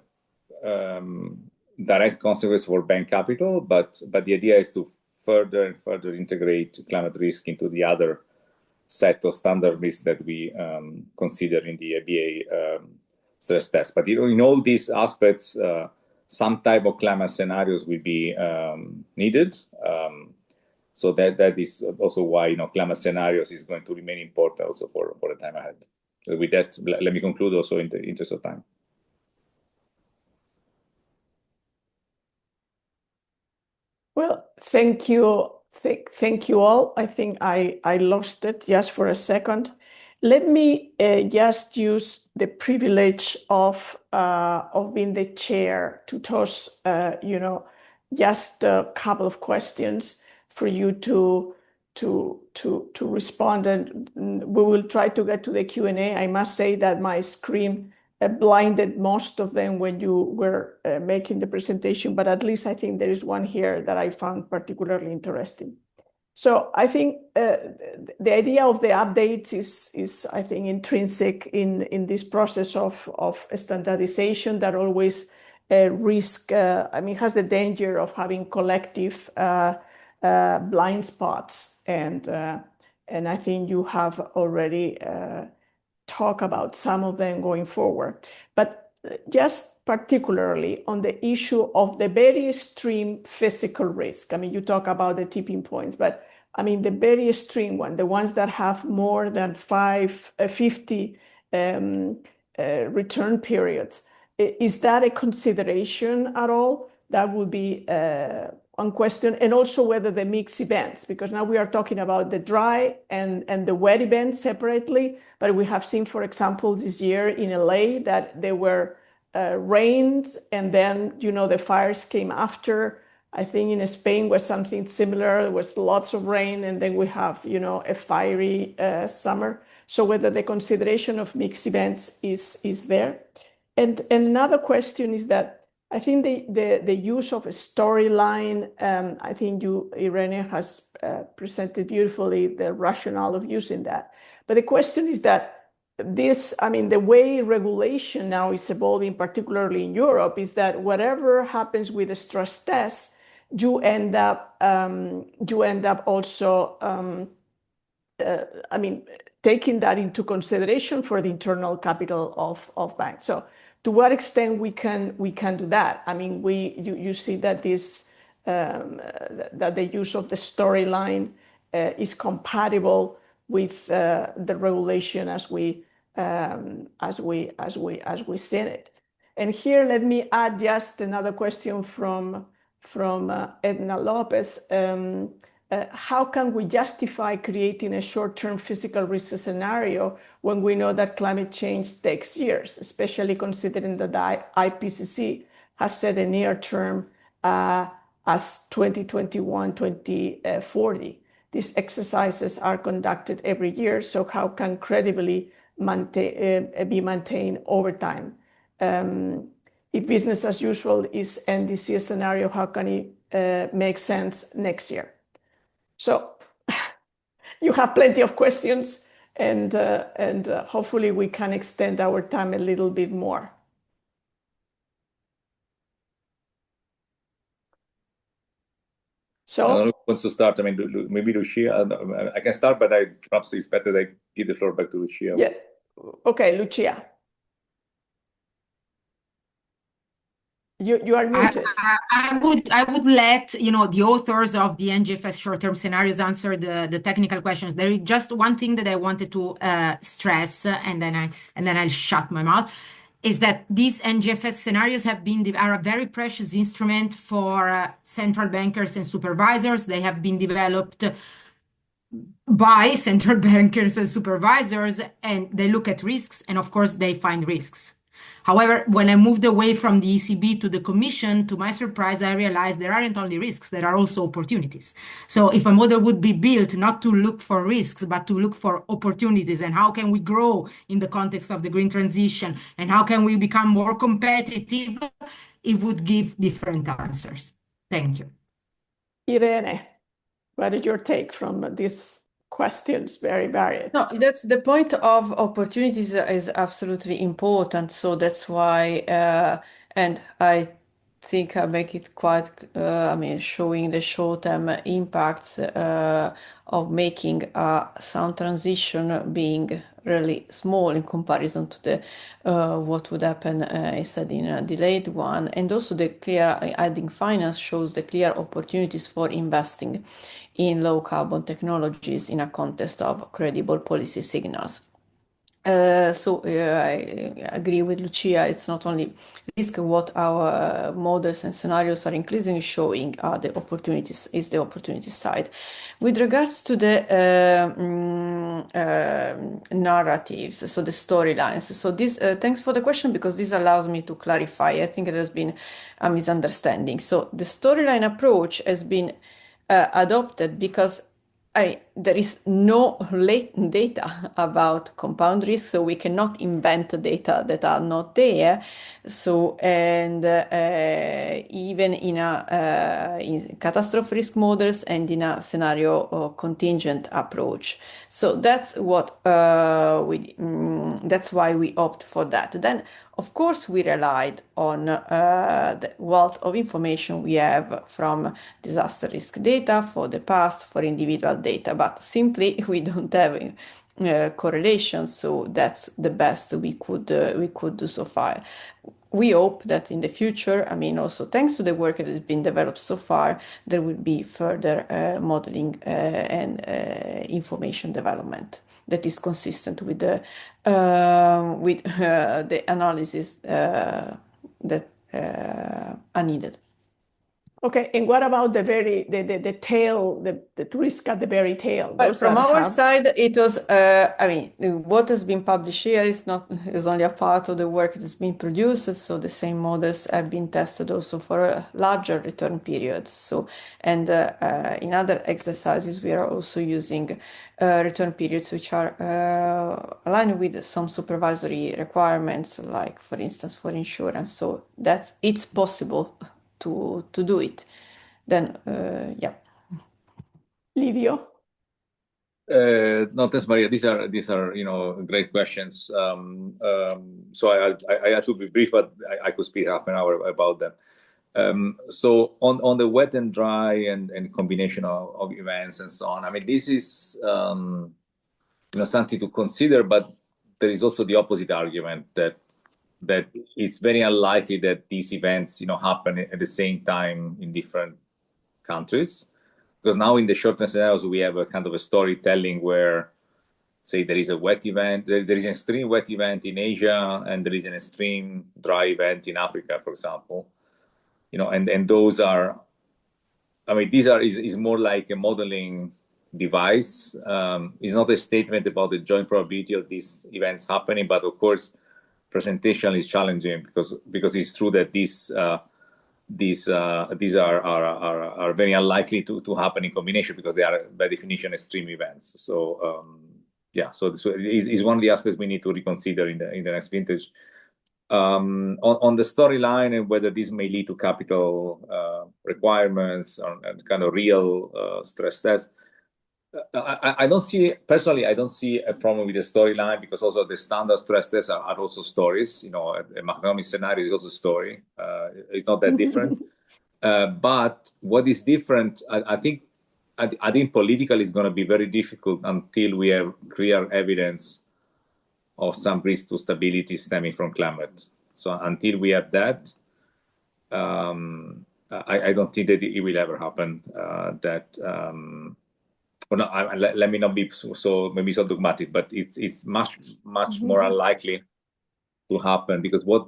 D: direct consequences for bank capital, but the idea is to further integrate climate risk into the other set of standard risks that we consider in the EPA stress test. But in all these aspects, some type of climate scenarios will be needed. So that is also why climate scenarios is going to remain important also for the time ahead. So with that, let me conclude also in the interest of time.
A: Well, thank you. Thank you all. I think I lost it just for a second. Let me just use the privilege of being the chair to toss, just a couple of questions for you to respond, and we will try to get to the Q&A. I must say that my screen blinded most of them when you were making the presentation, but at least I think there is one here that I found particularly interesting. So I think the idea of the updates is I think intrinsic in this process of standardization that always risk, has the danger of having collective blind spots, and I think you have already talked about some of them going forward. But just particularly on the issue of the very extreme physical risk. You talk about the tipping points, but the very extreme one, the ones that have more than 50 return periods. Is that a consideration at all? That would be one question. And also whether the mixed events, because now we are talking about the dry and the wet events separately, but we have seen, for example, this year in LA that there were rains and then, the fires came after. I think in Spain was something similar. There was lots of rain and then we have, a fiery summer. So whether the consideration of mixed events is there. And another question is that I think the use of a storyline, I think Irene has presented beautifully the rationale of using that. But the question is that the way regulation now is evolving, particularly in Europe, is that whatever happens with the stress test, you end up also, taking that into consideration for the internal capital of banks. So to what extent we can do that? You see that that the use of the storyline is compatible with the regulation as we see it. And here, let me add just another question from Edna Lopez. How can we justify creating a short-term physical risk scenario when we know that climate change takes years, especially considering that the IPCC has set a near term as 2021, 2040? These exercises are conducted every year, so how can credibly be maintained over time? If business as usual is NDC scenario, how can it make sense next year? So you have plenty of questions, and hopefully we can extend our time a little bit more.
D: I don't know
A: So,
D: who wants to start. I mean, maybe Lucia. I can start, but perhaps it's better that I give the floor back to Lucia.
A: yes. Okay, Lucia. You are muted.
B: I would let the authors of the NGFS short-term scenarios answer the technical questions. There is just one thing that I wanted to stress, and then I'll shut my mouth, is that these NGFS scenarios are a very precious instrument for central bankers and supervisors. They have been developed by central bankers and supervisors, and they look at risks, and of course they find risks. However, when I moved away from the ECB to the Commission, to my surprise, I realized there aren't only risks, there are also opportunities. So if a model would be built not to look for risks, but to look for opportunities, and how can we grow in the context of the green transition, and how can we become more competitive, it would give different answers. Thank you.
A: Irene, what is your take from these questions? Very varied.
C: No, that's the point of opportunities is absolutely important. So that's why, and I think I make it quite, I mean, showing the short-term impacts of making a sound transition being really small in comparison to the what would happen instead in a delayed one. And also the clear adding finance shows the clear opportunities for investing in low carbon technologies in a context of credible policy signals. So I agree with Lucia. It's not only risk. What our models and scenarios are increasingly showing are the opportunities. Is the opportunity side. With regards to the narratives, so the storylines. So this. Thanks for the question, because this allows me to clarify. I think there has been a misunderstanding. So the storyline approach has been adopted because there is no latent data about compound risk, so we cannot invent data that are not there. So, and even in in catastrophe risk models and in a scenario contingent approach. So that's what that's why we opt for that. Then, of course, we relied on the wealth of information we have from disaster risk data for the past, for individual data, but simply we don't have correlations, so that's the best we could do so far. We hope that in the future, I mean, also thanks to the work that has been developed so far, there will be further modeling and information development that is consistent with the analysis that are needed.
A: Okay, and what about the tail, the risk at the very tail?
C: But from our side, it was, I mean, what has been published here is only a part of the work that has been produced. So the same models have been tested also for larger return periods. So, and in other exercises, we are also using return periods which are aligned with some supervisory requirements, like for instance, for insurance. So it's possible to do it. Then, yeah.
A: Livio?
D: No, thanks, Maria. These are great questions. So I have to be brief, but I could speak half an hour about them. So on the wet and dry and combination of events and so on. I mean, this is something to consider, but there is also the opposite argument that it's very unlikely that these events happen at the same time in different countries. Because now in the short-term scenarios, we have a kind of a storytelling where, say, there is a wet event, there is an extreme wet event in Asia, and there is an extreme dry event in Africa, for example. And those are, I mean, is more like a modeling device. It's not a statement about the joint probability of these events happening, but of course, presentation is challenging because it's true that these are very unlikely to happen in combination because they are by definition extreme events. So so it is one of the aspects we need to reconsider in the next vintage. On the storyline and whether this may lead to capital requirements and kind of real stress tests. I don't see a problem with the storyline because also the standard stress tests are also stories. A macroeconomic scenario is also a story. It's not that different. But what is different, I think political is going to be very difficult until we have clear evidence of some risk to stability stemming from climate. So until we have that, I don't think that it will ever happen. Let me not be so maybe so dogmatic, but it's much more unlikely to happen, because what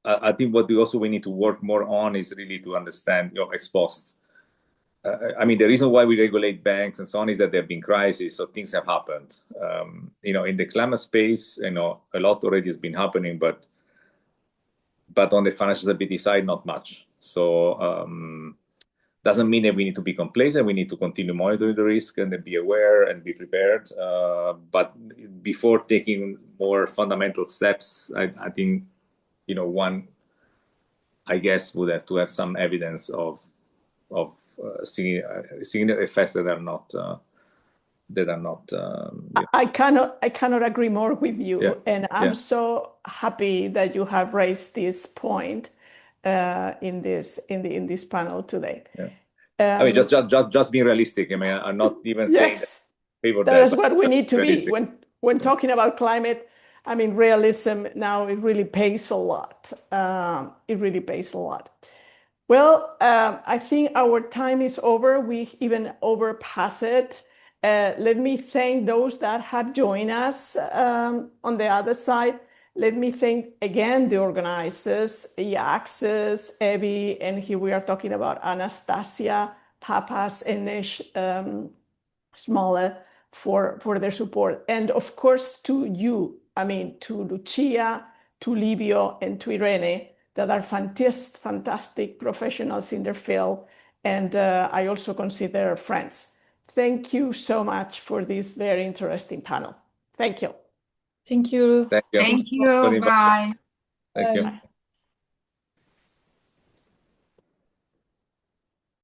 D: I think what we need to work more on is really to understand ex post. I mean, the reason why we regulate banks and so on is that there have been crises, so things have happened. In the climate space, a lot already has been happening, but on the financial stability side, not much. So doesn't mean that we need to be complacent. We need to continue monitoring the risk and then be aware and be prepared. But before taking more fundamental steps, I think one, I guess, would have to have some evidence of seeing effects that are not.
A: I cannot agree more with you,
D: Yeah.
A: and I'm so happy that you have raised this point in this panel today.
D: Yeah. I mean, just being realistic. I mean, I'm not even saying that favor
A: that is what we need to
D: realistic.
A: be when talking about climate. I mean, realism now, it really pays a lot. It really pays a lot. Well, I think our time is over. We even overpass it. Let me thank those that have joined us on the other side. Let me thank again the organizers, Yaxis, Evie, and here we are talking about Anastasia, Papas, and Nish Smaller for their support. And of course, to you, I mean, to Lucia, to Livio, and to Irene, that are fantastic professionals in their field. And I also consider friends. Thank you so much for this very interesting panel. Thank you.
C: Thank you.
D: Thank you.
B: Thank you. Bye.
D: Thank you.
A: Bye.